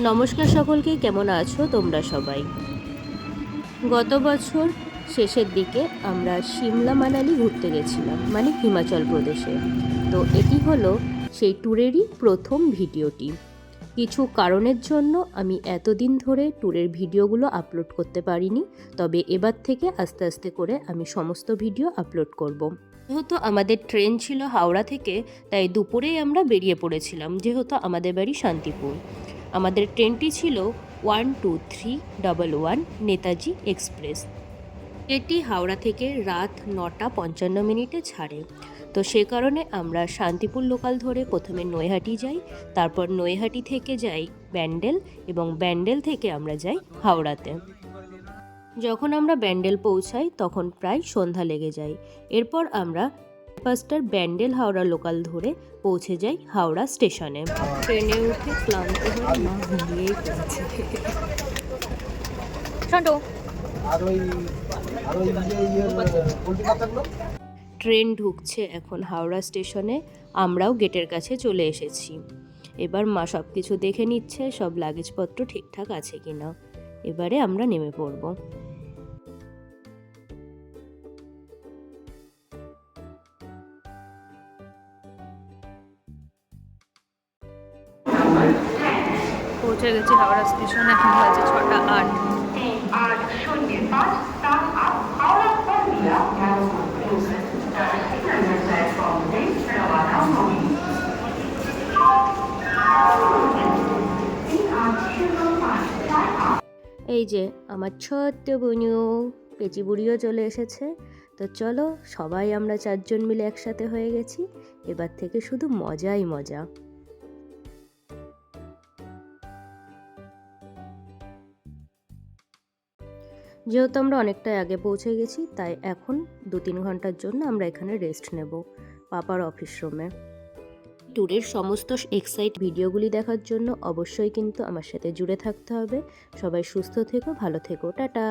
নমস্কার সকলকে, কেমন আছো তোমরা সবাই? গত বছর শেষের দিকে আমরা সিমলা মানালি ঘুরতে গেছিলাম, মানে হিমাচল প্রদেশে। তো এটি হলো সেই ট্যুরেরই প্রথম ভিডিওটি। কিছু কারণের জন্য আমি এতদিন ধরে ট্যুরের ভিডিওগুলো আপলোড করতে পারিনি, তবে এবার থেকে আস্তে আস্তে করে আমি সমস্ত ভিডিও আপলোড করব। যেহেতু আমাদের ট্রেন ছিল হাওড়া থেকে, তাই দুপুরেই আমরা বেরিয়ে পড়েছিলাম, যেহেতু আমাদের বাড়ি শান্তিপুর। আমাদের ট্রেনটি ছিল 12311 নেতাজি এক্সপ্রেস। এটি হাওড়া থেকে রাত 9:55 ছাড়ে। তো সে কারণে আমরা শান্তিপুর লোকাল ধরে প্রথমে নৈহাটি যাই, তারপর নৈহাটি থেকে যাই ব্যান্ডেল, এবং ব্যান্ডেল থেকে আমরা যাই হাওড়াতে। যখন আমরা ব্যান্ডেল পৌঁছাই তখন প্রায় সন্ধ্যা লেগে যায়। এরপর আমরা 5টার ব্যান্ডেল হাওড়া লোকাল ধরে পৌঁছে যাই হাওড়া স্টেশনে। ট্রেনে উঠে ক্লান্ত হয়ে মা ঘুমিয়েই পড়েছে। ট্রেন ঢুকছে এখন হাওড়া স্টেশনে, আমরাও গেটের কাছে চলে এসেছি। এবার মা সব কিছু দেখে নিচ্ছে, সব লাগেজপত্র ঠিকঠাক আছে কিনা। এবারে আমরা নেমে পড়ব। পৌঁছে গেছি হাওড়া স্টেশন, এখন বাজে 6:08। এই যে আমার ছোট্ট বনু পেঁচি বুড়িও চলে এসেছে। তো চলো, সবাই আমরা 4জন মিলে একসাথে হয়ে গেছি। এবার থেকে শুধু মজাই মজা। যেহেতু আমরা অনেকটাই আগে পৌঁছে গেছি, তাই এখন 2-3 ঘন্টার জন্য আমরা এখানে রেস্ট নেব পাপার অফিস রুমে। ট্যুরের সমস্ত এক্সাইট ভিডিওগুলি দেখার জন্য অবশ্যই কিন্তু আমার সাথে জুড়ে থাকতে হবে। সবাই সুস্থ থেকো, ভালো থেকো, টাটা।